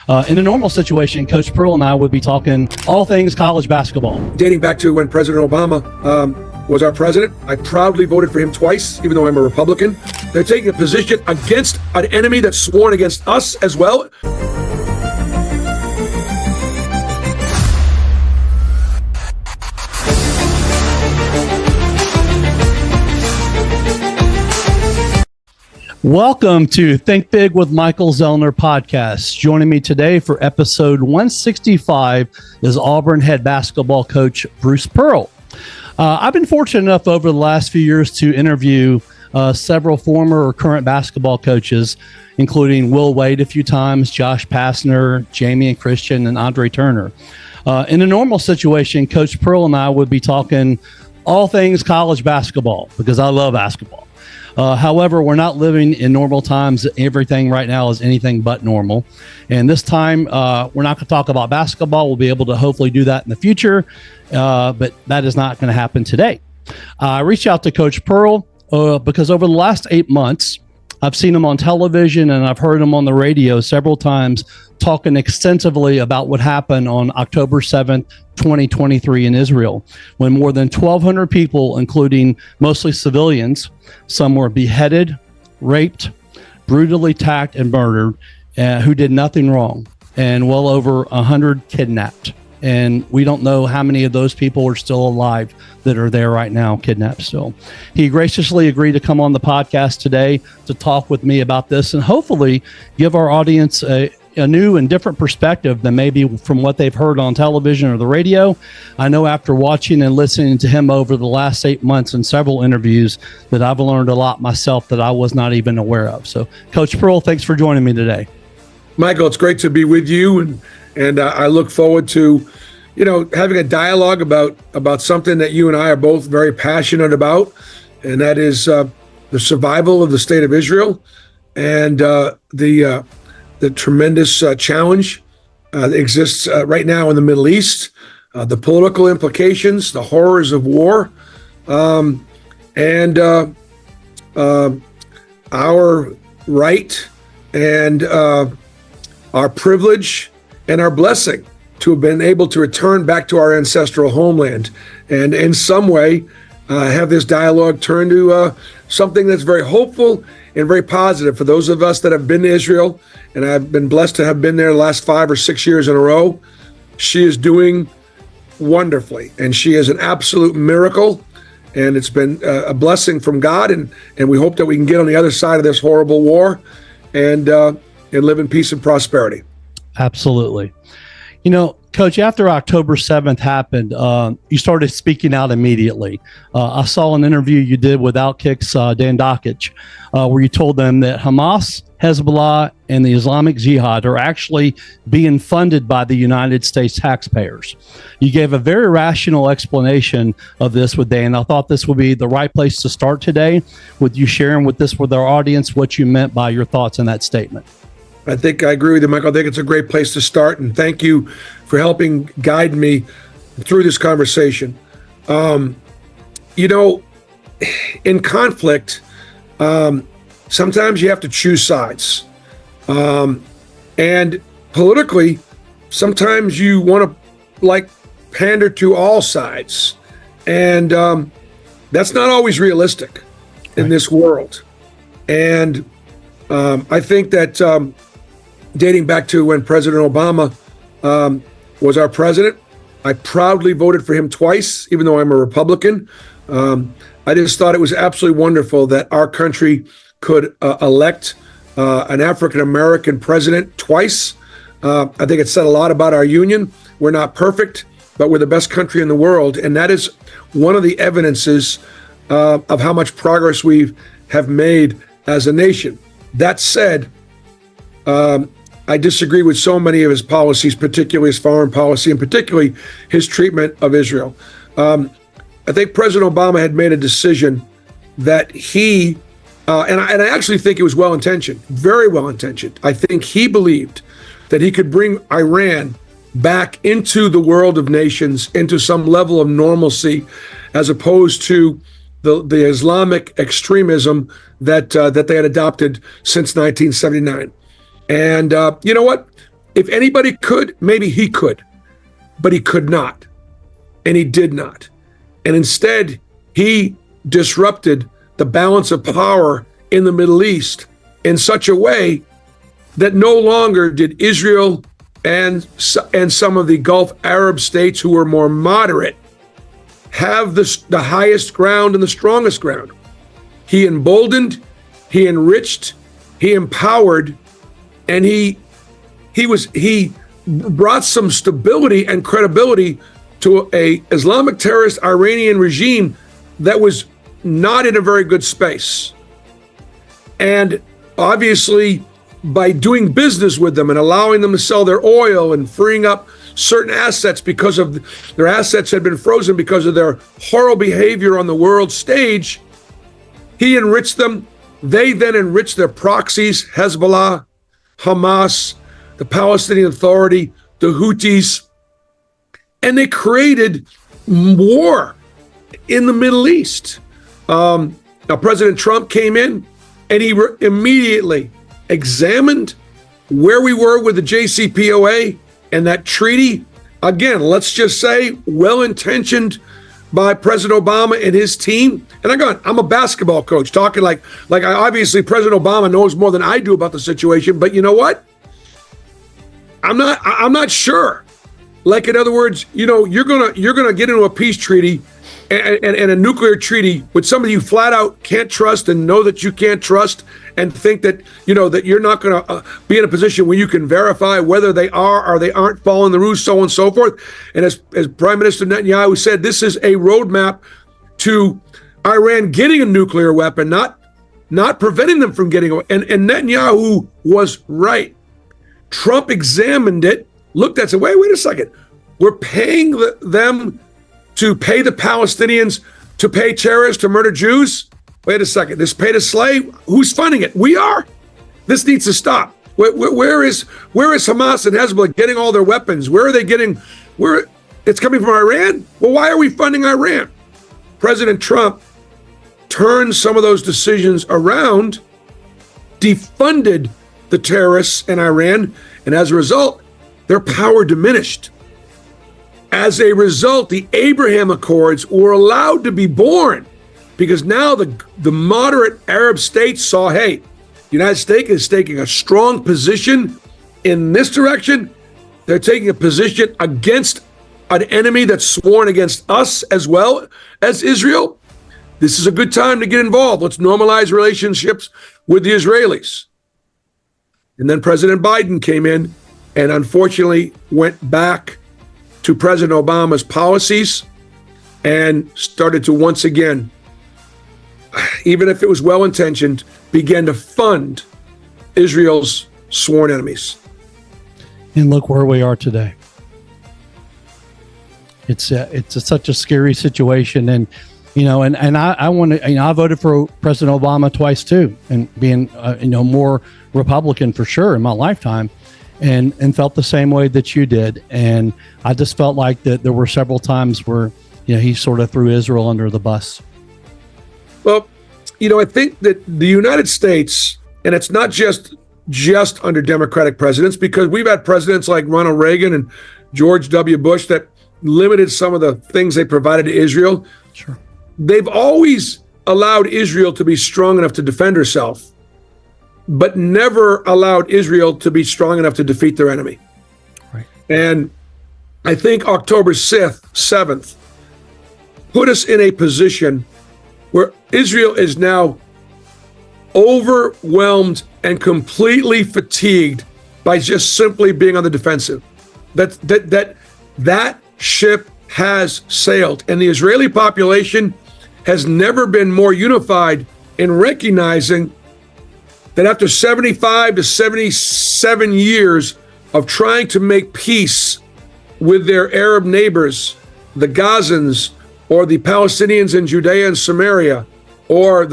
In a normal situation, Coach Pearl and I would be talking all things college basketball. Dating back to when President Obama was our president, I proudly voted for him twice, even though I'm a Republican. They're taking a position against an enemy that's sworn against us as well. Welcome to Think Big with Michael Zellner podcast. Joining me today for episode 165 is Auburn Head Basketball Coach Bruce Pearl. I've been fortunate enough over the last few years to interview several former or current basketball coaches, including Will Wade a few times, Josh Pastner, Jamie and Christian, and Andre Turner. In a normal situation, Coach Pearl and I would be talking all things college basketball because I love basketball. However, we're not living in normal times. Everything right now is anything but normal. And this time, we're not going to talk about basketball. We'll be able to hopefully do that in the future, but that is not going to happen today. I reached out to Coach Pearl because over the last 8 months, I've seen him on television and I've heard him on the radio several times talking extensively about what happened on October 7th, 2023 in Israel, when more than 1,200 people, including mostly civilians, some were beheaded, raped, brutally attacked, and murdered, who did nothing wrong, and well over 100 kidnapped. And we don't know how many of those people are still alive that are there right now, kidnapped still. He graciously agreed to come on the podcast today to talk with me about this and hopefully give our audience a new and different perspective than maybe from what they've heard on television or the radio. I know after watching and listening to him over the last 8 months in several interviews that I've learned a lot myself that I was not even aware of. So, Coach Pearl, thanks for joining me today. Michael, it's great to be with you, and I look forward to, having a dialogue about something that you and I are both very passionate about, and that is the survival of the state of Israel and the tremendous challenge that exists right now in the Middle East, the political implications, the horrors of war, and our right and our privilege and our blessing to have been able to return back to our ancestral homeland and in some way have this dialogue turn to something that's very hopeful and very positive for those of us that have been to Israel. And I've been blessed to have been there the last 5 or 6 years in a row. She is doing wonderfully, and she is an absolute miracle. And it's been a blessing from God. And we hope that we can get on the other side of this horrible war and live in peace and prosperity. Absolutely. Coach, after October 7th happened, you started speaking out immediately. I saw an interview you did with Outkick's Dan Dockich, where you told them that Hamas, Hezbollah, and the Islamic Jihad are actually being funded by the United States taxpayers. You gave a very rational explanation of this with Dan. I thought this would be the right place to start today with you sharing with our audience what you meant by your thoughts in that statement. I think I agree with you, Michael. I think it's a great place to start, and thank you for helping guide me through this conversation. In conflict, sometimes you have to choose sides. And politically, sometimes you want to pander to all sides. And that's not always realistic in this world. And I think that dating back to when President Obama was our president, I proudly voted for him twice, even though I'm a Republican. I just thought it was absolutely wonderful that our country could elect an African-American president twice. I think it said a lot about our union. We're not perfect, but we're the best country in the world. And that is one of the evidences of how much progress we have made as a nation. That said, I disagree with so many of his policies, particularly his foreign policy, and particularly his treatment of Israel. I think President Obama had made a decision that he, and I actually think it was well-intentioned, very well-intentioned. I think he believed that he could bring Iran back into the world of nations, into some level of normalcy, as opposed to the Islamic extremism that they had adopted since 1979. And you know what? If anybody could, maybe he could, but he could not, and he did not. And instead, he disrupted the balance of power in the Middle East in such a way that no longer did Israel and some of the Gulf Arab states who were more moderate have the highest ground and the strongest ground. He emboldened, he enriched, he empowered, and he brought some stability and credibility to a Islamic terrorist Iranian regime that was not in a very good space. And obviously, by doing business with them and allowing them to sell their oil and freeing up certain assets because of their assets had been frozen because of their horrible behavior on the world stage, he enriched them. They then enriched their proxies, Hezbollah, Hamas, the Palestinian Authority, the Houthis, and they created war in the Middle East. Now, President Trump came in and he immediately examined where we were with the JCPOA and that treaty. Again, let's just say well-intentioned by President Obama and his team. And I'm a basketball coach talking like obviously President Obama knows more than I do about the situation, but you know what? I'm not sure. Like, in other words, you're gonna get into a peace treaty and a nuclear treaty with somebody you flat out can't trust and know that you can't trust and think that that you're not going to be in a position where you can verify whether they are or they aren't following the rules, so on and so forth. And as Prime Minister Netanyahu said, this is a roadmap to Iran getting a nuclear weapon, not preventing them from getting it. And Netanyahu was right. Trump examined it, looked at it, said, wait a second. We're paying them to pay the Palestinians to pay terrorists to murder Jews? Wait a second. This pay to slay? Who's funding it? We are. This needs to stop. Where is Hamas and Hezbollah getting all their weapons? Where are they getting? Where it's coming from Iran? Well, why are we funding Iran? President Trump turned some of those decisions around, defunded the terrorists in Iran, and as a result, their power diminished. As a result, the Abraham Accords were allowed to be born because now the moderate Arab states saw, hey, the United States is taking a strong position in this direction. They're taking a position against an enemy that's sworn against us as well as Israel. This is a good time to get involved. Let's normalize relationships with the Israelis. And then President Biden came in and unfortunately went back to President Obama's policies and started to once again, even if it was well-intentioned, begin to fund Israel's sworn enemies. And look where we are today. It's such a scary situation, and I want to. I voted for President Obama twice too, and being more Republican for sure in my lifetime. And felt the same way that you did. And I just felt like that there were several times where, he sort of threw Israel under the bus. Well, I think that the United States, and it's not just under Democratic presidents, because we've had presidents like Ronald Reagan and George W. Bush that limited some of the things they provided to Israel. Sure. They've always allowed Israel to be strong enough to defend herself, but never allowed Israel to be strong enough to defeat their enemy. Right. And I think October 7th put us in a position where Israel is now overwhelmed and completely fatigued by just simply being on the defensive. That ship has sailed, and the Israeli population has never been more unified in recognizing that after 75 to 77 years of trying to make peace with their Arab neighbors, the Gazans or the Palestinians in Judea and Samaria, or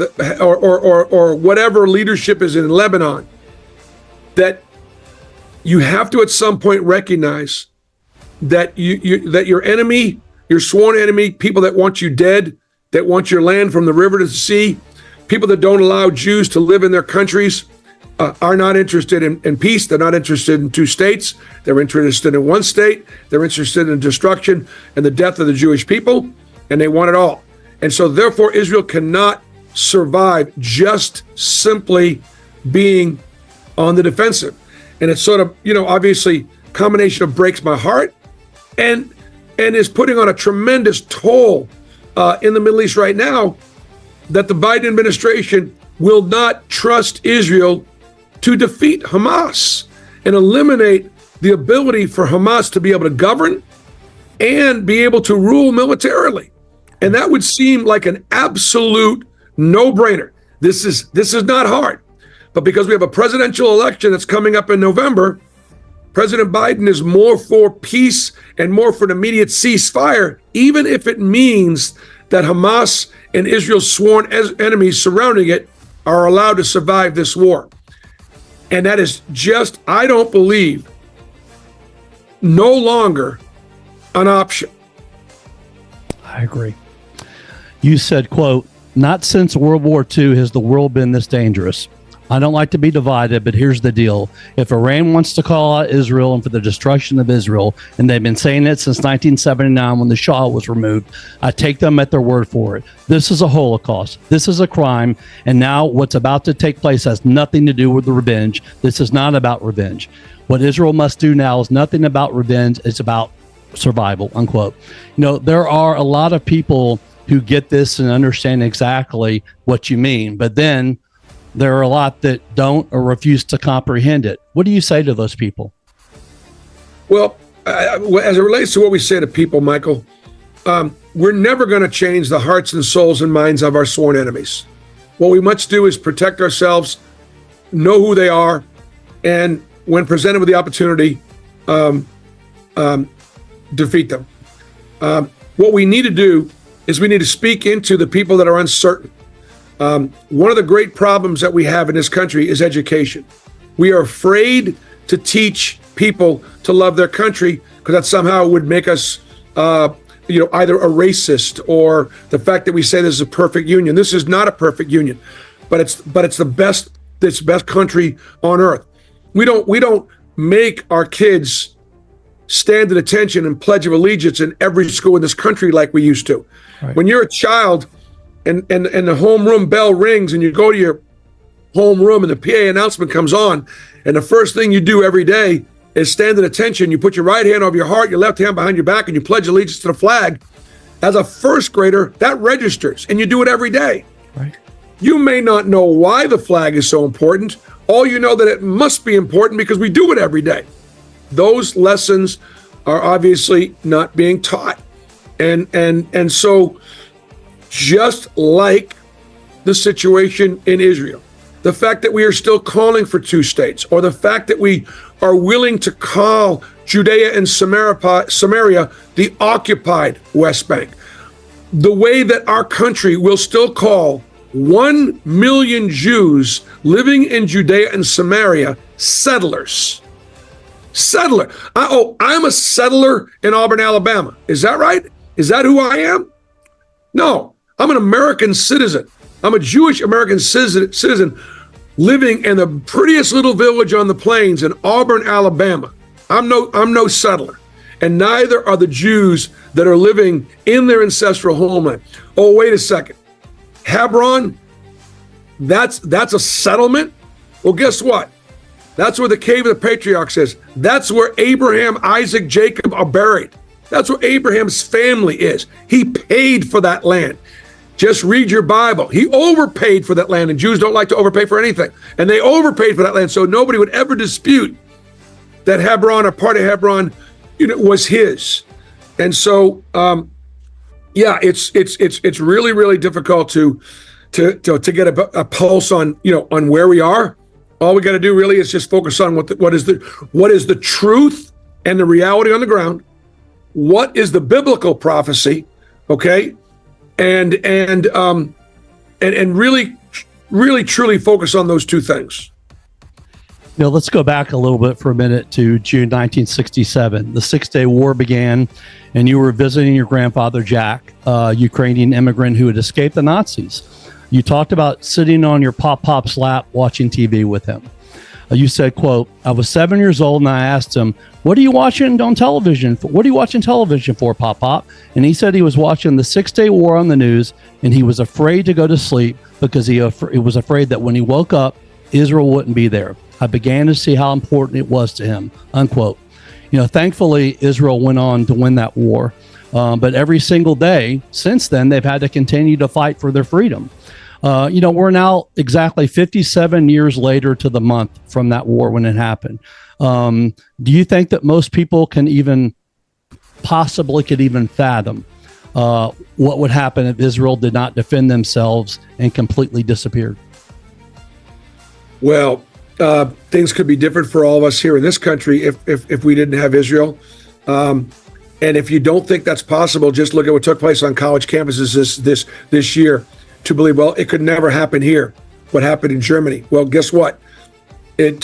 whatever leadership is in Lebanon, that you have to at some point recognize that that your enemy, your sworn enemy, people that want you dead, that want your land from the river to the sea, people that don't allow Jews to live in their countries, are not interested in peace. They're not interested in two states. They're interested in one state. They're interested in destruction and the death of the Jewish people, and they want it all. And so therefore, Israel cannot survive just simply being on the defensive. And it's sort of, obviously combination of breaks my heart and is putting on a tremendous toll in the Middle East right now, that the Biden administration will not trust Israel to defeat Hamas and eliminate the ability for Hamas to be able to govern and be able to rule militarily. And that would seem like an absolute no-brainer. This is not hard. But because we have a presidential election that's coming up in November, President Biden is more for peace and more for an immediate ceasefire, even if it means that Hamas and Israel's sworn enemies surrounding it are allowed to survive this war. And that is just, I don't believe, no longer an option. I agree. You said, quote, "Not since World War II has the world been this dangerous. I don't like to be divided, but here's the deal. If Iran wants to call out Israel and for the destruction of Israel, and they've been saying it since 1979 when the Shah was removed, I take them at their word for it. This is a Holocaust. This is a crime. And now what's about to take place has nothing to do with the revenge. This is not about revenge. What Israel must do now is nothing about revenge. It's about survival," unquote. There are a lot of people who get this and understand exactly what you mean, but then there are a lot that don't or refuse to comprehend it. What do you say to those people? Well, as it relates to what we say to people, Michael, we're never going to change the hearts and souls and minds of our sworn enemies. What we must do is protect ourselves, know who they are, and when presented with the opportunity, defeat them. What we need to do is we need to speak into the people that are uncertain. One of the great problems that we have in this country is education. We are afraid to teach people to love their country because that somehow would make us, either a racist or the fact that we say this is a perfect union. This is not a perfect union, but it's the best. It's the best country on earth. We don't make our kids stand at attention and Pledge of Allegiance in every school in this country like we used to. Right. When you're a child, and the homeroom bell rings and you go to your homeroom and the PA announcement comes on, and the first thing you do every day is stand at attention. You put your right hand over your heart, your left hand behind your back, and you pledge allegiance to the flag. As a first grader, that registers, and you do it every day. Right. You may not know why the flag is so important. All you know that it must be important because we do it every day. Those lessons are obviously not being taught. And so just like the situation in Israel, the fact that we are still calling for two states, or the fact that we are willing to call Judea and Samaria the occupied West Bank, the way that our country will still call 1 million Jews living in Judea and Samaria settlers. Settler. I'm a settler in Auburn, Alabama. Is that right? Is that who I am? No, I'm an American citizen. I'm a Jewish American citizen living in the prettiest little village on the plains in Auburn, Alabama. I'm no settler. And neither are the Jews that are living in their ancestral homeland. Oh, wait a second. Hebron, that's a settlement? Well, guess what? That's where the cave of the patriarchs is. That's where Abraham, Isaac, Jacob are buried. That's where Abraham's family is. He paid for that land. Just read your Bible. He overpaid for that land, and Jews don't like to overpay for anything. And they overpaid for that land, so nobody would ever dispute that Hebron or part of Hebron, was his. And so, it's really, really difficult to get a pulse on on where we are. All we got to do really is just focus on what is the truth and the reality on the ground. What is the biblical prophecy? Okay, and really, really, truly focus on those two things. Let's go back a little bit for a minute to June 1967. The Six-Day War began, and you were visiting your grandfather, Jack, a Ukrainian immigrant who had escaped the Nazis. You talked about sitting on your pop-pop's lap watching TV with him. You said, quote, "I was 7 years old and I asked him, 'What are you watching on television for? What are you watching television for, Pop?' And he said he was watching the 6-Day War on the news, and he was afraid to go to sleep because he was afraid that when he woke up, Israel wouldn't be there. I began to see how important it was to him," unquote. Thankfully, Israel went on to win that war. But every single day since then, they've had to continue to fight for their freedom. We're now exactly 57 years later to the month from that war when it happened. Do you think that most people could even fathom what would happen if Israel did not defend themselves and completely disappeared? Well, things could be different for all of us here in this country if we didn't have Israel. And if you don't think that's possible, just look at what took place on college campuses this year to believe, well, it could never happen here. What happened in Germany? Well, guess what? In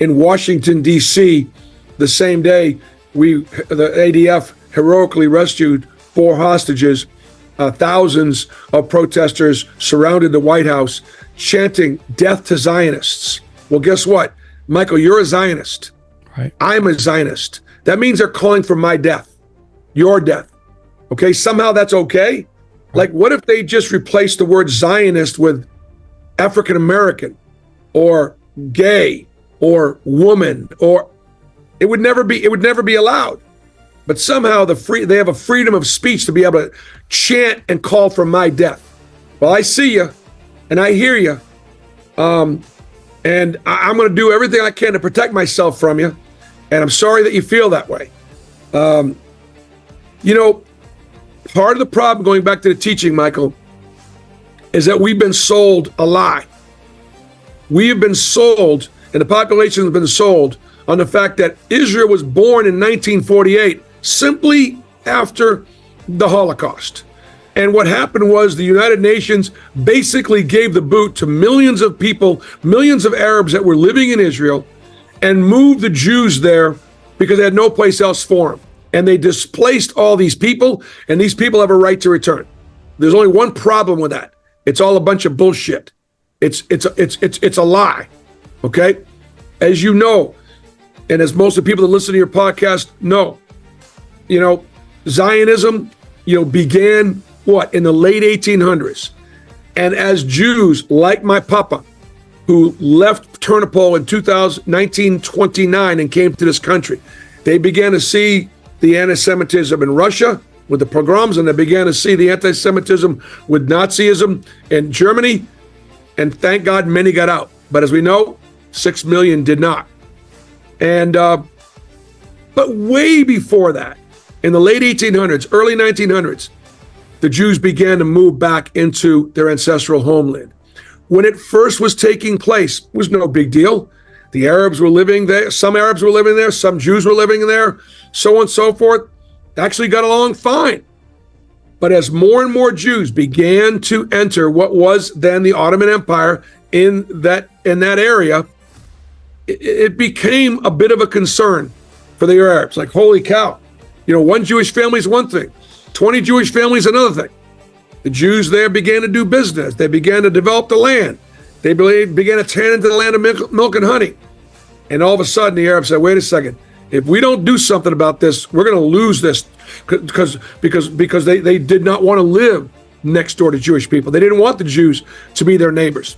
Washington, D.C., the same day, the ADF heroically rescued 4 hostages. Thousands of protesters surrounded the White House chanting "Death to Zionists." Well, guess what? Michael, you're a Zionist. Right. I'm a Zionist. That means they're calling for my death, your death. Okay, somehow that's okay. Like, what if they just replaced the word Zionist with African American or gay or woman, or it would never be allowed. But somehow they have a freedom of speech to be able to chant and call for my death. Well, I see you and I hear you. And I'm going to do everything I can to protect myself from you. And I'm sorry that you feel that way. Part of the problem, going back to the teaching, Michael, is that we've been sold a lie. We have been sold, and the population has been sold on the fact that Israel was born in 1948, simply after the Holocaust. And what happened was the United Nations basically gave the boot to millions of people, millions of Arabs that were living in Israel, and moved the Jews there because they had no place else for them. And they displaced all these people, and these people have a right to return. There's only one problem with that. It's all a bunch of bullshit. It's a lie. Okay? As you know, and as most of the people that listen to your podcast know, Zionism, began in the late 1800s. And as Jews, like my papa, who left Ternopil in 1929 and came to this country, they began to see the anti-Semitism in Russia with the pogroms, and they began to see the anti-Semitism with Nazism in Germany. And thank God many got out. But as we know, 6 million did not. And but way before that, in the late 1800s, early 1900s, the Jews began to move back into their ancestral homeland. When it first was taking place, it was no big deal. The Arabs were living there. Some Arabs were living there. Some Jews were living there, so on and so forth. Actually got along fine. But as more and more Jews began to enter what was then the Ottoman Empire in that area, it became a bit of a concern for the Arabs. Like, holy cow, one Jewish family is one thing, 20 Jewish families another thing. The Jews there began to do business. They began to develop the land. They began to turn into the land of milk and honey. And all of a sudden, the Arabs said, wait a second, if we don't do something about this, we're going to lose this, because they did not want to live next door to Jewish people. They didn't want the Jews to be their neighbors.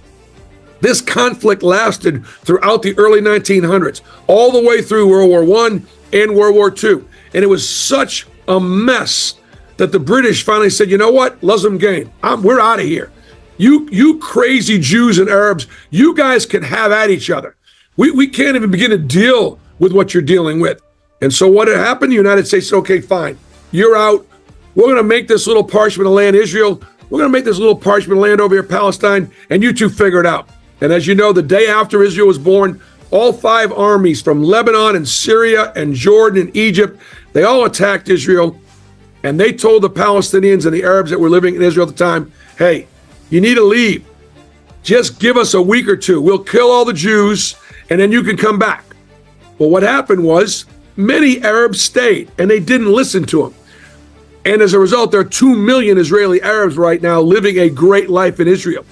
This conflict lasted throughout the early 1900s, all the way through World War I and World War II. And it was such a mess that the British finally said, you know what, Muslim game, we're out of here. You crazy Jews and Arabs, you guys can have at each other. We can't even begin to deal with what you're dealing with. And so what had happened, the United States said, okay, fine, you're out. We're going to make this little parchment of land, Israel. We're going to make this little parchment of land over here, Palestine, and you two figure it out. And as you know, the day after Israel was born, all 5 armies from Lebanon and Syria and Jordan and Egypt, they all attacked Israel. And they told the Palestinians and the Arabs that were living in Israel at the time, hey, you need to leave. Just give us a week or two. We'll kill all the Jews, and then you can come back. Well, what happened was many Arabs stayed, and they didn't listen to them. And as a result, there are 2 million Israeli Arabs right now living a great life in Israel.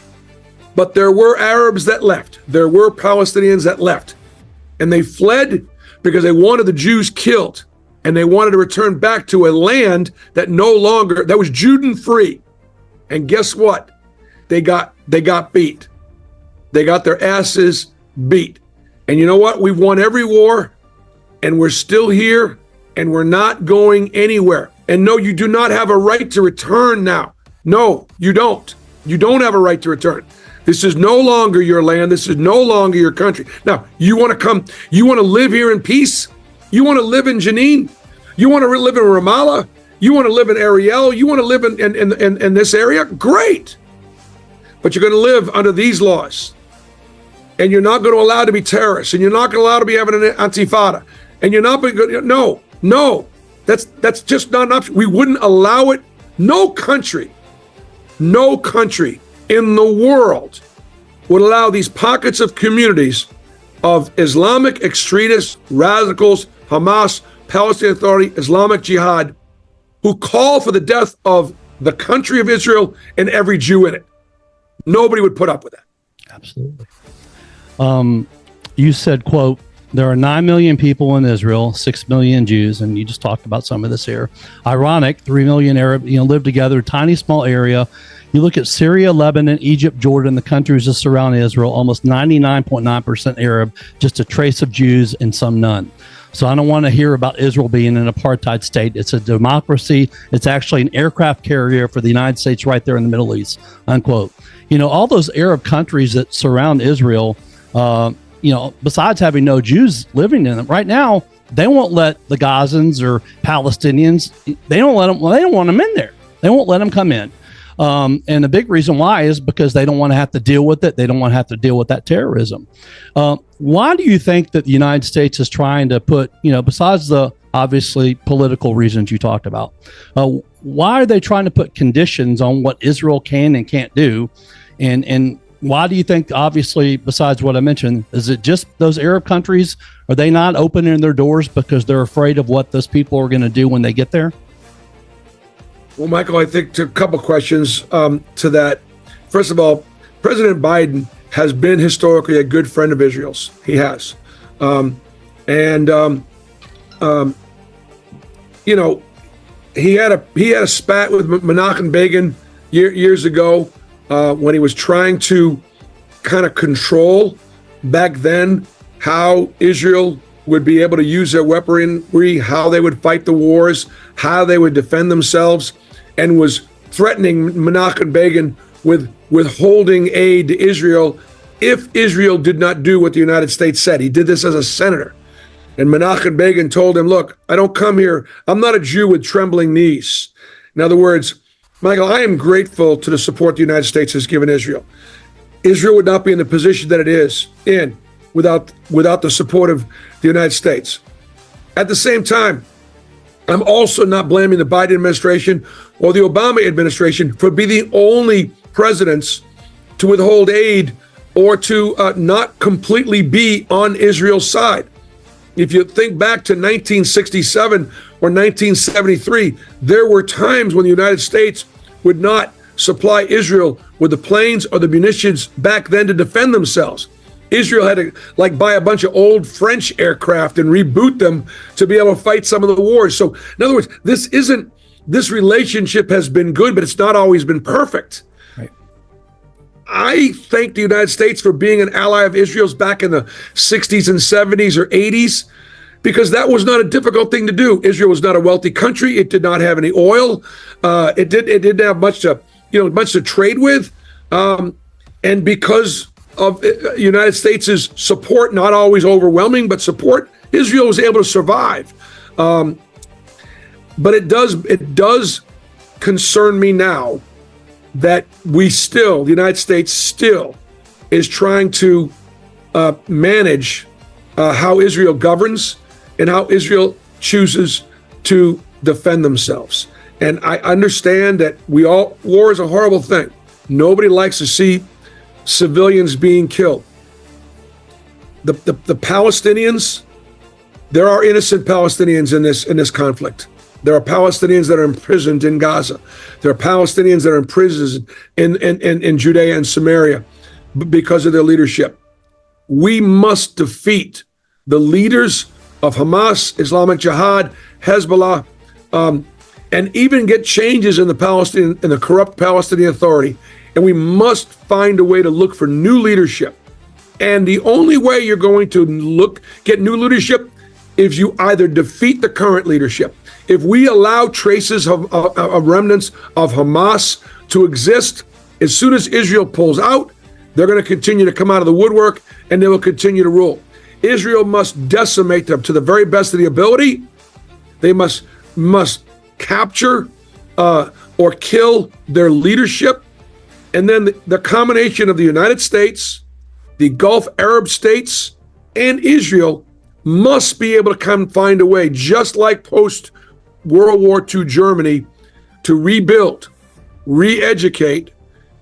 But there were Arabs that left. There were Palestinians that left. And they fled because they wanted the Jews killed. And they wanted to return back to a land that that was Juden-free. And guess what? They got beat. They got their asses beat. And you know what? We've won every war, and we're still here, and we're not going anywhere. And no, you do not have a right to return now. No, you don't. You don't have a right to return. This is no longer your land. This is no longer your country. Now, you want to live here in peace? You want to live in Jenin? You want to live in Ramallah? You want to live in Ariel? You want to live in this area? Great. But you're going to live under these laws. And you're not going to allow to be terrorists. And you're not going to allow to be having an intifada. And you're not going to, no. That's just not an option. We wouldn't allow it. No country in the world would allow these pockets of communities of Islamic extremists, radicals, Hamas, Palestinian Authority, Islamic Jihad, who call for the death of the country of Israel and every Jew in it. Nobody would put up with that. Absolutely. You said, quote, there are 9 million people in Israel, 6 million Jews, and you just talked about some of this here. Ironic, 3 million Arab, live together, tiny, small area. You look at Syria, Lebanon, Egypt, Jordan, the countries that surround Israel, almost 99.9% Arab, just a trace of Jews and some none. So I don't want to hear about Israel being an apartheid state. It's a democracy. It's actually an aircraft carrier for the United States right there in the Middle East, unquote. All those Arab countries that surround Israel, besides having no Jews living in them right now, they won't let the Gazans or Palestinians, they don't want them in there. They won't let them come in. And the big reason why is because they don't want to have to deal with it. They don't want to have to deal with that terrorism. Why do you think that the United States is trying to put, besides the obviously political reasons you talked about, why are they trying to put conditions on what Israel can and can't do? And why do you think, obviously, besides what I mentioned, is it just those Arab countries? Are they not opening their doors because they're afraid of what those people are going to do when they get there? Well, Michael, I think a couple questions to that. First of all, President Biden has been historically a good friend of Israel's. He has. He had a spat with Menachem Begin years ago when he was trying to kind of control back then how Israel would be able to use their weaponry, how they would fight the wars, how they would defend themselves, and was threatening Menachem Begin with withholding aid to Israel if Israel did not do what the United States said. He did this as a senator. And Menachem Begin told him, look, I don't come here. I'm not a Jew with trembling knees. In other words, Michael, I am grateful to the support the United States has given Israel. Israel would not be in the position that it is in without the support of the United States. At the same time, I'm also not blaming the Biden administration or the Obama administration for being the only presidents to withhold aid or to not completely be on Israel's side. If you think back to 1967 or 1973, there were times when the United States would not supply Israel with the planes or the munitions back then to defend themselves. Israel had to buy a bunch of old French aircraft and reboot them to be able to fight some of the wars. So in other words, this relationship has been good, but it's not always been perfect. Right. I thank the United States for being an ally of Israel's back in the 60s and 70s or 80s, because that was not a difficult thing to do. Israel was not a wealthy country. It did not have any oil. It didn't have much to trade with. And because of United States' support, not always overwhelming, but support, Israel was able to survive. But it does concern me now that the United States still is trying to manage how Israel governs and how Israel chooses to defend themselves. And I understand that war is a horrible thing. Nobody likes to see civilians being killed. The Palestinians, there are innocent Palestinians in this conflict. There are Palestinians that are imprisoned in Gaza. There are Palestinians that are in prisons in Judea and Samaria. because of their leadership. We must defeat the leaders of Hamas, Islamic Jihad, Hezbollah, and even get changes in the corrupt Palestinian Authority. And we must find a way to look for new leadership. And the only way you're going to get new leadership is you either defeat the current leadership. If we allow traces of remnants of Hamas to exist, as soon as Israel pulls out, they're going to continue to come out of the woodwork and they will continue to rule. Israel must decimate them to the very best of the ability. They must capture or kill their leadership. And then the combination of the United States, the Gulf Arab states, and Israel must be able to find a way, just like post-World War II Germany, to rebuild, re-educate,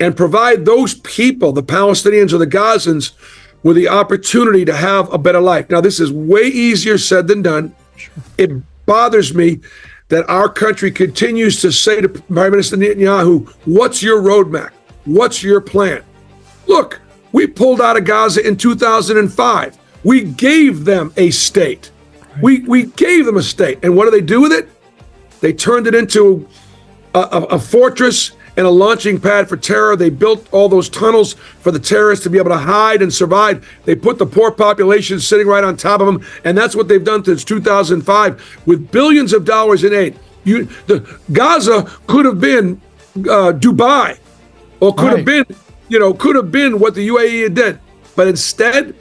and provide those people, the Palestinians or the Gazans, with the opportunity to have a better life. Now, this is way easier said than done. Sure. It bothers me that our country continues to say to Prime Minister Netanyahu, what's your roadmap? What's your plan? Look, we pulled out of Gaza in 2005. We gave them a state. Right. We gave them a state. And what do they do with it? They turned it into a fortress and a launching pad for terror. They built all those tunnels for the terrorists to be able to hide and survive. They put the poor population sitting right on top of them. And that's what they've done since 2005 with billions of dollars in aid. Gaza could have been Dubai, or could have been what the UAE did. But instead,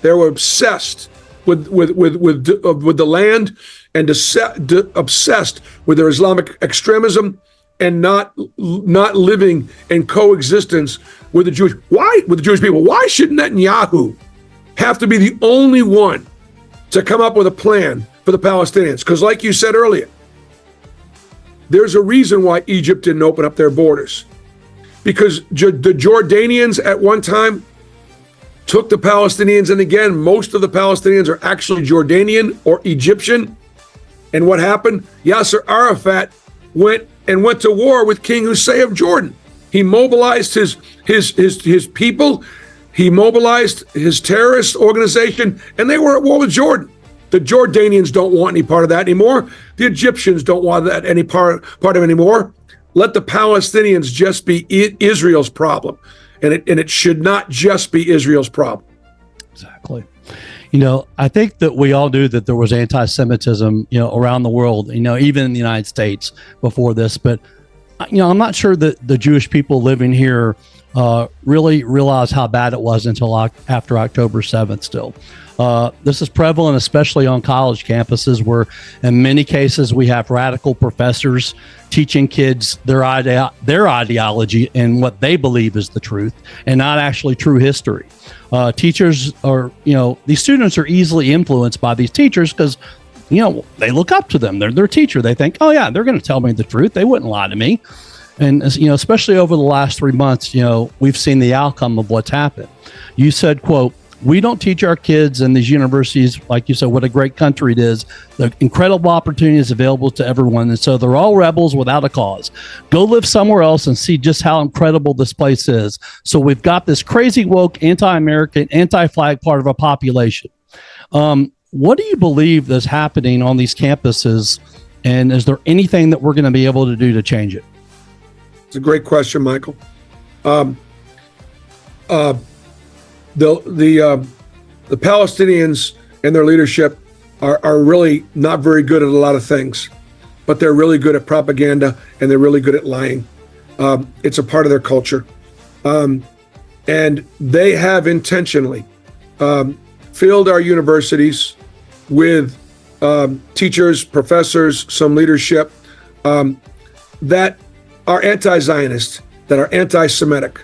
they were obsessed with the land and obsessed with their Islamic extremism and not living in coexistence with the Jewish people. Why should Netanyahu have to be the only one to come up with a plan for the Palestinians? Because like you said earlier, there's a reason why Egypt didn't open up their borders. Because the Jordanians at one time took the Palestinians, and again, most of the Palestinians are actually Jordanian or Egyptian. And what happened? Yasser Arafat went to war with King Hussein of Jordan. He mobilized his people, he mobilized his terrorist organization, and they were at war with Jordan. The Jordanians don't want any part of that anymore. The Egyptians don't want that any part of it anymore. Let the Palestinians just be Israel's problem. And it should not just be Israel's problem. Exactly. I think that we all knew that there was anti-Semitism, around the world, even in the United States before this. But, I'm not sure that the Jewish people living here really realized how bad it was until after October 7th still. This is prevalent, especially on college campuses, where in many cases we have radical professors teaching kids their ideology and what they believe is the truth, and not actually true history. Teachers are, these students are easily influenced by these teachers because, they look up to them. They're their teacher. They think, oh yeah, they're going to tell me the truth. They wouldn't lie to me. And, especially over the last 3 months, we've seen the outcome of what's happened. You said, quote, we don't teach our kids in these universities, like you said, what a great country it is, the incredible opportunities available to everyone. And so they're all rebels without a cause. Go live somewhere else and see just how incredible this place is. So we've got this crazy woke, anti-American, anti-flag part of our population. What do you believe is happening on these campuses? And is there anything that we're going to be able to do to change it? It's a great question, Michael. The Palestinians and their leadership are really not very good at a lot of things, but they're really good at propaganda and they're really good at lying. It's a part of their culture. And they have intentionally filled our universities with teachers, professors, some leadership that are anti-Zionist, that are anti-Semitic.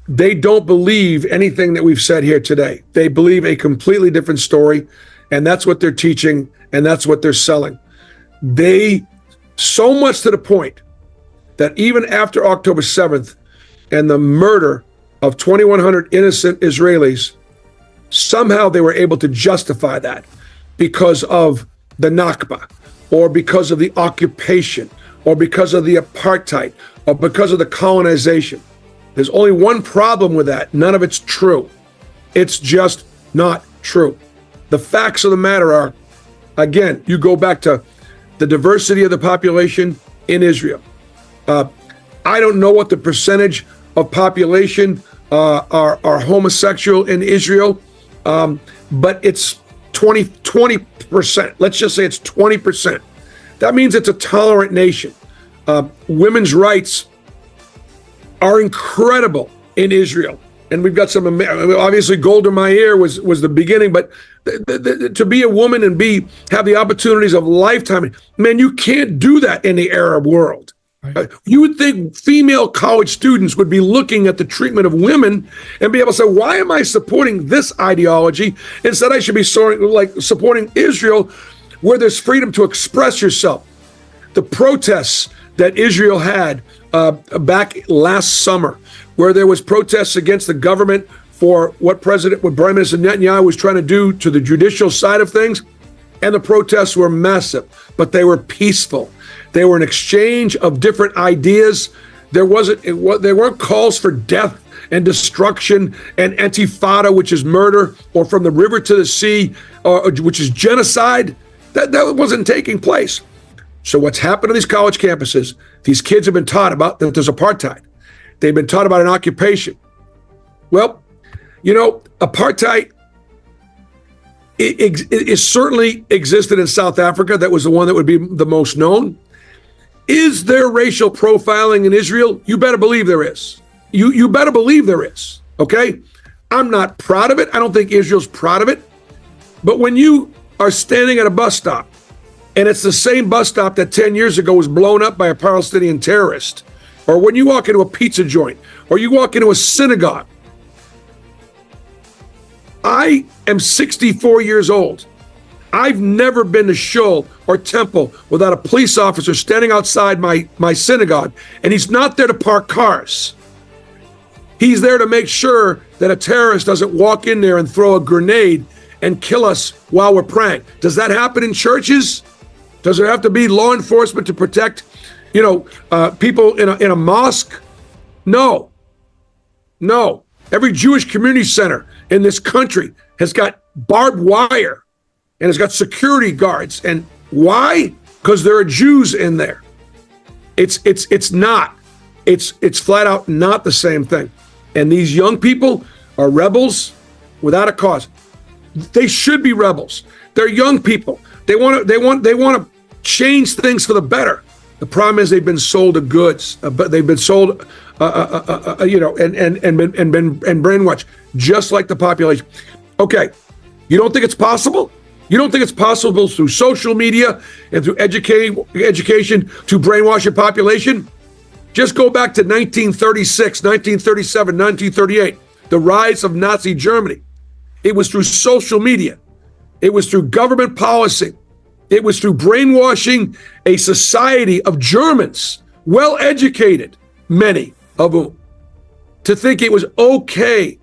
They don't believe anything that we've said here today. They believe a completely different story, and that's what they're teaching, and that's what they're selling. So much to the point that even after October 7th and the murder of 2,100 innocent Israelis, somehow they were able to justify that because of the Nakba, or because of the occupation, or because of the apartheid, or because of the colonization. There's only one problem with that. None of it's true. It's just not true. The facts of the matter are, again, you go back to the diversity of the population in Israel. I don't know what the percentage of population are homosexual in Israel, but it's 20%. Let's just say it's 20%. That means it's a tolerant nation. Women's rights are incredible in Israel. And we've got some, obviously Golda Meir was the beginning, but to be a woman and have the opportunities of a lifetime, man, you can't do that in the Arab world. Right. You would think female college students would be looking at the treatment of women and be able to say, why am I supporting this ideology? Instead, I should be supporting Israel, where there's freedom to express yourself. The protests that Israel had back last summer, where there was protests against the government for what Prime Minister Netanyahu was trying to do to the judicial side of things, and the protests were massive, but they were peaceful. They were an exchange of different ideas. There weren't calls for death and destruction and intifada, which is murder, or from the river to the sea, which is genocide. That wasn't taking place. So what's happened on these college campuses, these kids have been taught about that there's apartheid. They've been taught about an occupation. Well, apartheid it certainly existed in South Africa. That was the one that would be the most known. Is there racial profiling in Israel? You better believe there is. You better believe there is, okay? I'm not proud of it. I don't think Israel's proud of it. But when you are standing at a bus stop, and it's the same bus stop that 10 years ago was blown up by a Palestinian terrorist, or when you walk into a pizza joint, or you walk into a synagogue. I am 64 years old. I've never been to shul or temple without a police officer standing outside my synagogue, and he's not there to park cars. He's there to make sure that a terrorist doesn't walk in there and throw a grenade and kill us while we're praying. Does that happen in churches? Does there have to be law enforcement to protect, people in a mosque? No. Every Jewish community center in this country has got barbed wire and has got security guards. And why? Because there are Jews in there. It's flat out not the same thing. And these young people are rebels without a cause. They should be rebels. They're young people. They want to change things for the better. The problem is they've been sold to goods, but they've been sold, and been brainwashed, just like the population. Okay, you don't think it's possible? You don't think it's possible through social media and through education to brainwash your population? Just go back to 1936, 1937, 1938, the rise of Nazi Germany. It was through social media. It was through government policy. It was through brainwashing a society of Germans, well-educated, many of whom, to think it was okay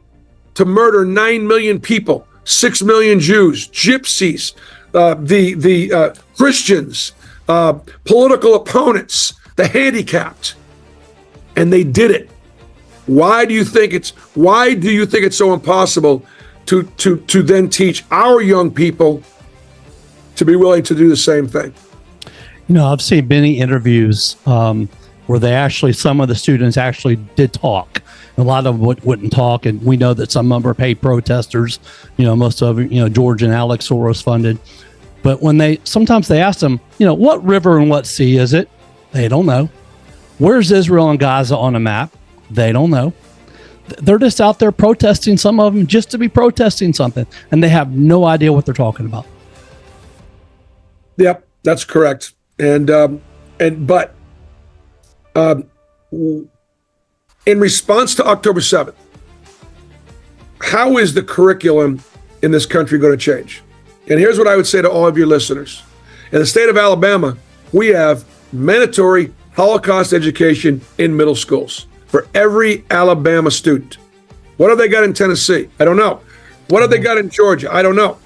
to murder 9 million people, 6 million Jews, gypsies, the Christians, political opponents, the handicapped. And they did it. Why do you think it's so impossible to then teach our young people to be willing to do the same thing? I've seen many interviews where some of the students actually did talk. A lot of them wouldn't talk, and we know that some of them are paid protesters. Most of them, George and Alex Soros funded. But sometimes they ask them, what river and what sea is it? They don't know. Where's Israel and Gaza on a map? They don't know. They're just out there protesting, some of them just to be protesting something, and they have no idea what they're talking about. Yep, that's correct. But in response to October 7th, how is the curriculum in this country going to change? And here's what I would say to all of your listeners. In the state of Alabama, we have mandatory Holocaust education in middle schools for every Alabama student. What have they got in Tennessee? I don't know. What have they got in Georgia? I don't know.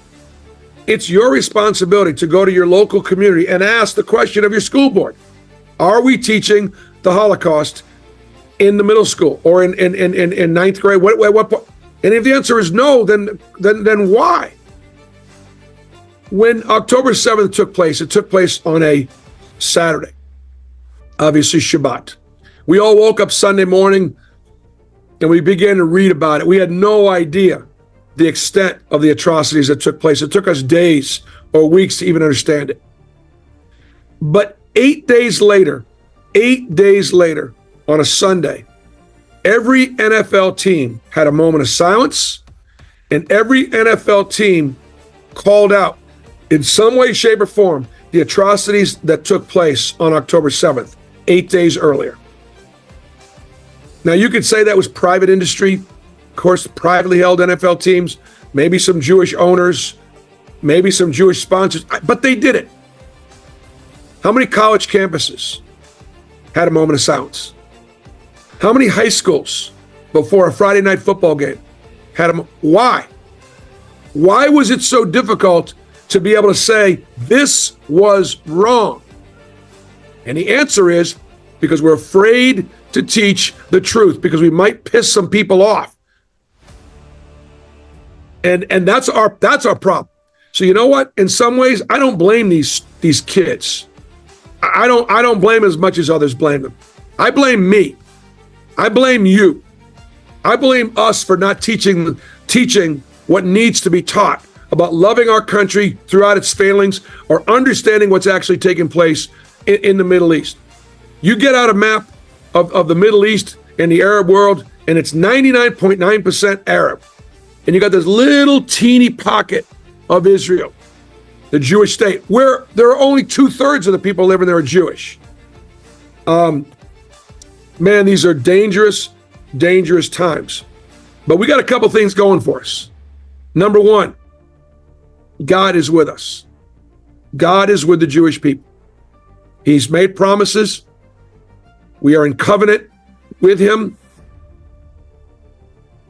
It's your responsibility to go to your local community and ask the question of your school board. Are we teaching the Holocaust in the middle school or in ninth grade? What point? And if the answer is no, then why? When October 7th took place, it took place on a Saturday, obviously Shabbat. We all woke up Sunday morning and we began to read about it. We had no idea the extent of the atrocities that took place. It took us days or weeks to even understand it. But 8 days later, on a Sunday, every NFL team had a moment of silence, and every NFL team called out in some way, shape, or form the atrocities that took place on October 7th, 8 days earlier. Now, you could say that was private industry, of course, privately held NFL teams, maybe some Jewish owners, maybe some Jewish sponsors, but they did it. How many college campuses had a moment of silence? How many high schools before a Friday night football game had a why? Why was it so difficult to be able to say this was wrong? And the answer is because we're afraid to teach the truth, because we might piss some people off. And that's our problem. So you know what? In some ways, I don't blame these kids. I don't blame as much as others blame them. I blame me. I blame you. I blame us for not teaching what needs to be taught about loving our country throughout its failings, or understanding what's actually taking place in the Middle East. You get out a map of the Middle East and the Arab world, and it's 99.9% Arab. And you got this little teeny pocket of Israel, the Jewish state, where there are only 2/3 of the people living there are Jewish. Man, these are dangerous, dangerous times. But we got a couple things going for us. Number one, God is with us. God is with the Jewish people. He's made promises. We are in covenant with him.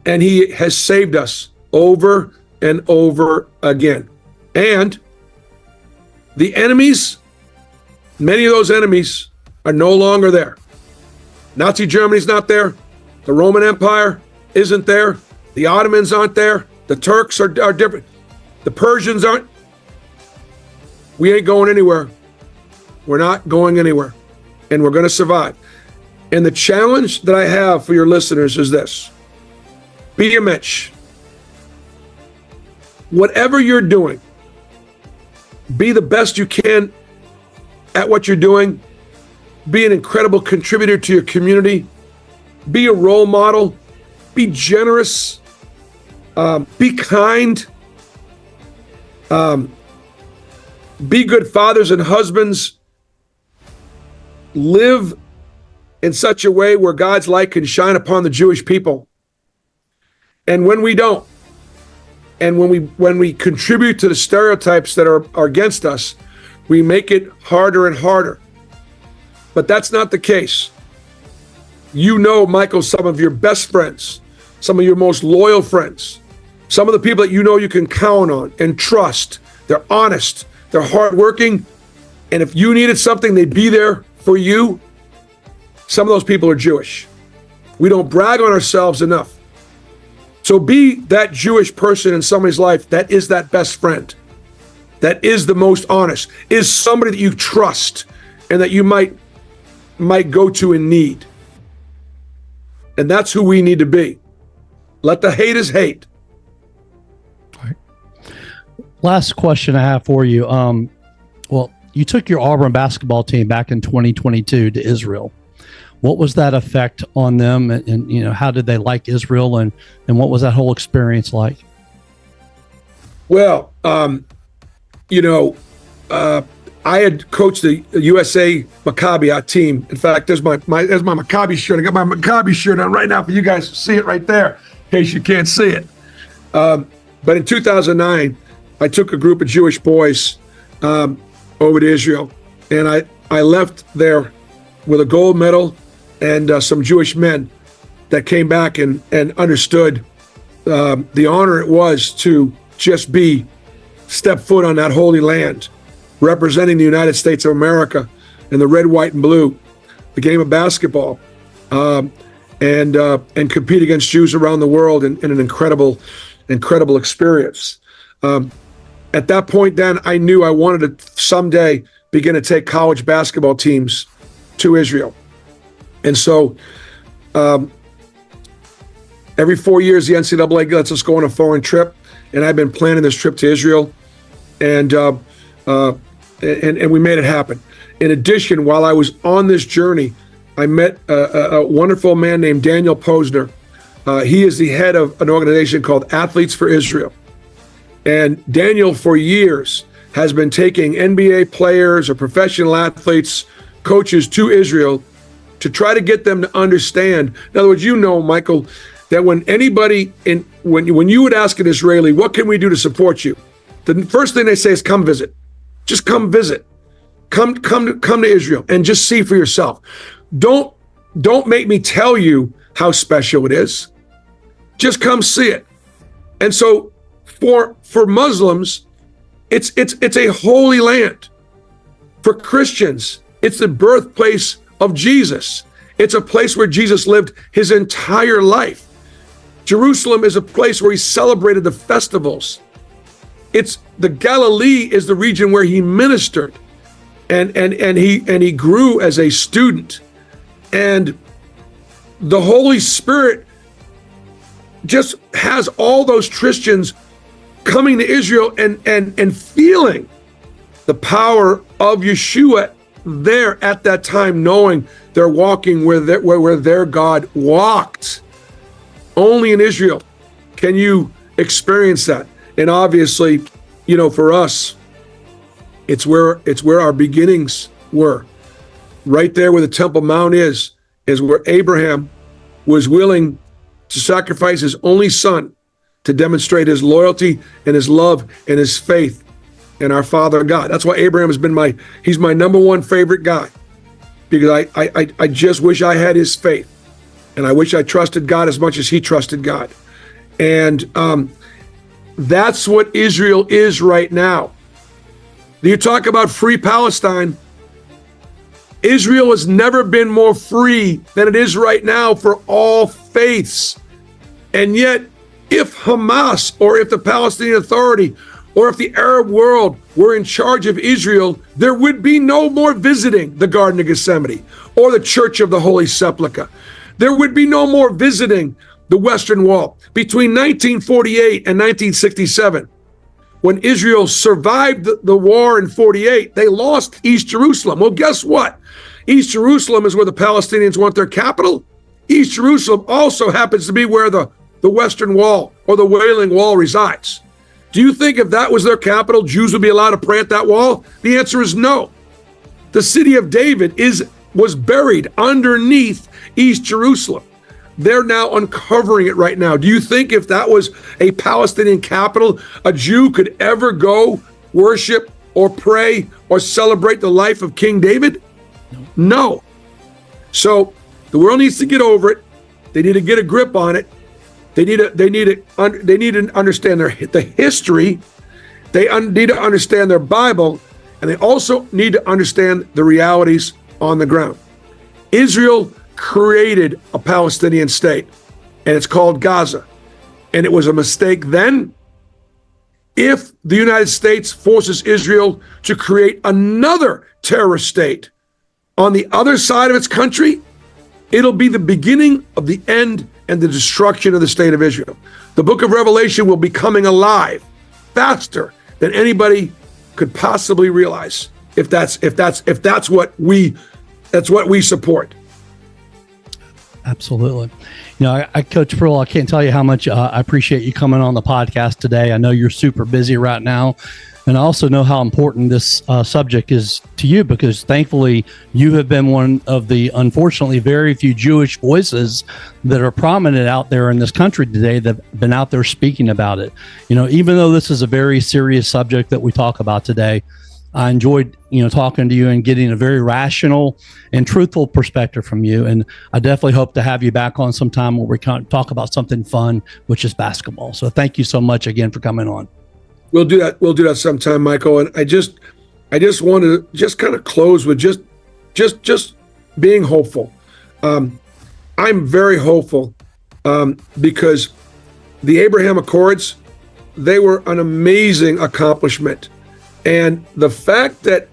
And he has saved us over and over again. And the enemies, many of those enemies are no longer there. Nazi Germany's not there. The Roman Empire isn't there. The Ottomans aren't there. The Turks are different. The Persians aren't. We ain't going anywhere. We're not going anywhere. And we're going to survive. And the challenge that I have for your listeners is this. Be a mensch. Whatever you're doing, be the best you can at what you're doing. Be an incredible contributor to your community. Be a role model. Be generous. Be kind. Be good fathers and husbands. Live in such a way where God's light can shine upon the Jewish people. And when we don't, and when we contribute to the stereotypes that are against us, we make it harder and harder. But that's not the case. You know, Michael, some of your best friends, some of your most loyal friends, some of the people that you know you can count on and trust. They're honest, they're hardworking, and if you needed something, they'd be there for you. Some of those people are Jewish. We don't brag on ourselves enough. So be that Jewish person in somebody's life that is that best friend, that is the most honest, is somebody that you trust and that you might go to in need. And that's who we need to be. Let the haters hate. All right. Last question I have for you. Well, you took your Auburn basketball team back in 2022 to Israel. What was that effect on them, and you know, how did they like Israel, and what was that whole experience like? Well, you know, I had coached the USA Maccabi team. In fact, there's my Maccabi shirt. I got my Maccabi shirt on right now for you guys to see it right there, in case you can't see it. But in 2009, I took a group of Jewish boys over to Israel, and I left there with a gold medal and some Jewish men that came back and understood the honor it was to just step foot on that holy land, representing the United States of America in the red, white, and blue, the game of basketball. and compete against Jews around the world in an incredible experience. At that point, then I knew I wanted to someday begin to take college basketball teams to Israel. And so every 4 years, the NCAA lets us go on a foreign trip. And I've been planning this trip to Israel, and we made it happen. In addition, while I was on this journey, I met a wonderful man named Daniel Posner. He is the head of an organization called Athletes for Israel. And Daniel, for years, has been taking NBA players or professional athletes, coaches to Israel to try to get them to understand. In other words, Michael, that when you would ask an Israeli, what can we do to support you? The first thing they say is come visit. Just come visit. Come to Israel and just see for yourself. Don't make me tell you how special it is. Just come see it. And so for Muslims, it's a holy land. For Christians, it's the birthplace of Jesus. It's a place where Jesus lived his entire life. Jerusalem is a place where he celebrated the festivals. It's the Galilee is the region where he ministered, and he grew as a student, and the Holy Spirit just has all those Christians coming to Israel and feeling the power of Yeshua there at that time, knowing they're walking where their God walked. Only in Israel can you experience that. And obviously, for us, it's where our beginnings were. Right there where the Temple Mount is where Abraham was willing to sacrifice his only son to demonstrate his loyalty and his love and his faith in our Father God. That's why Abraham has been he's my number one favorite guy, because I just wish I had his faith. And I wish I trusted God as much as he trusted God. And that's what Israel is right now. You talk about free Palestine. Israel has never been more free than it is right now for all faiths. And yet, if Hamas or if the Palestinian Authority or if the Arab world were in charge of Israel, there would be no more visiting the Garden of Gethsemane or the Church of the Holy Sepulchre. There would be no more visiting the Western Wall. Between 1948 and 1967, when Israel survived the war in 48, they lost East Jerusalem. Well, guess what? East Jerusalem is where the Palestinians want their capital. East Jerusalem also happens to be where the Western Wall or the Wailing Wall resides. Do you think if that was their capital, Jews would be allowed to pray at that wall? The answer is no. The city of David was buried underneath East Jerusalem. They're now uncovering it right now. Do you think if that was a Palestinian capital, a Jew could ever go worship or pray or celebrate the life of King David? No. So the world needs to get over it. They need to get a grip on it. They need to understand the history. They need to understand their Bible, and they also need to understand the realities on the ground. Israel created a Palestinian state, and it's called Gaza. And it was a mistake then. If the United States forces Israel to create another terrorist state on the other side of its country, it'll be the beginning of the end and the destruction of the state of Israel. The book of Revelation will be coming alive faster than anybody could possibly realize if that's what we support. Absolutely. I Coach Pearl, I can't tell you how much I appreciate you coming on the podcast today. I know you're super busy right now, and I also know how important this subject is to you, because thankfully you have been one of the, unfortunately, very few Jewish voices that are prominent out there in this country today that have been out there speaking about it. Even though this is a very serious subject that we talk about today, I enjoyed, talking to you and getting a very rational and truthful perspective from you. And I definitely hope to have you back on sometime where we can talk about something fun, which is basketball. So thank you so much again for coming on. We'll do that. We'll do that sometime, Michael. And I just want to just kind of close with just being hopeful. I'm very hopeful because the Abraham Accords, they were an amazing accomplishment. And the fact that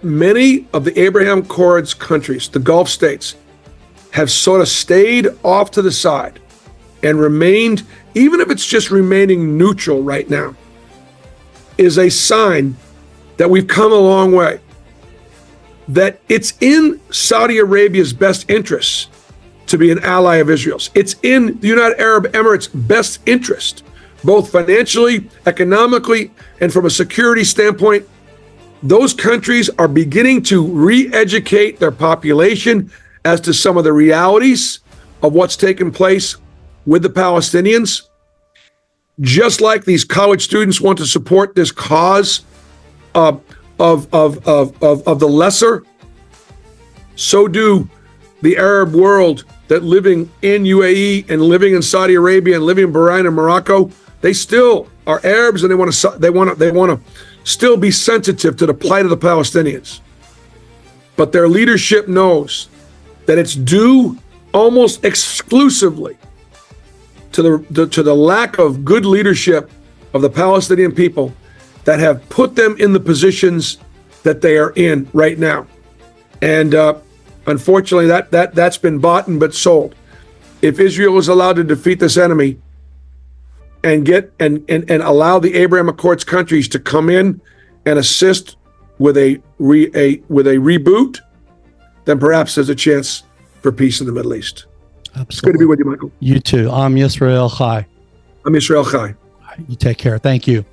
many of the Abraham Accords countries, the Gulf states, have sort of stayed off to the side and remained, even if it's just remaining neutral right now, is a sign that we've come a long way. That it's in Saudi Arabia's best interests to be an ally of Israel's. It's in the United Arab Emirates' best interest, both financially, economically, and from a security standpoint. Those countries are beginning to re-educate their population as to some of the realities of what's taken place with the Palestinians. Just like these college students want to support this cause of the lesser, so do the Arab world that living in UAE and living in Saudi Arabia and living in Bahrain and Morocco. They still are Arabs, and they want to still be sensitive to the plight of the Palestinians. But their leadership knows that it's due almost exclusively to the lack of good leadership of the Palestinian people that have put them in the positions that they are in right now. And unfortunately, that's been bought and but sold. If Israel is allowed to defeat this enemy and get and allow the Abraham Accords countries to come in and assist with a reboot, then perhaps there's a chance for peace in the Middle East. Absolutely. It's good to be with you, Michael. You too. I'm Yisrael Chai. I'm Yisrael Chai. You take care. Thank you.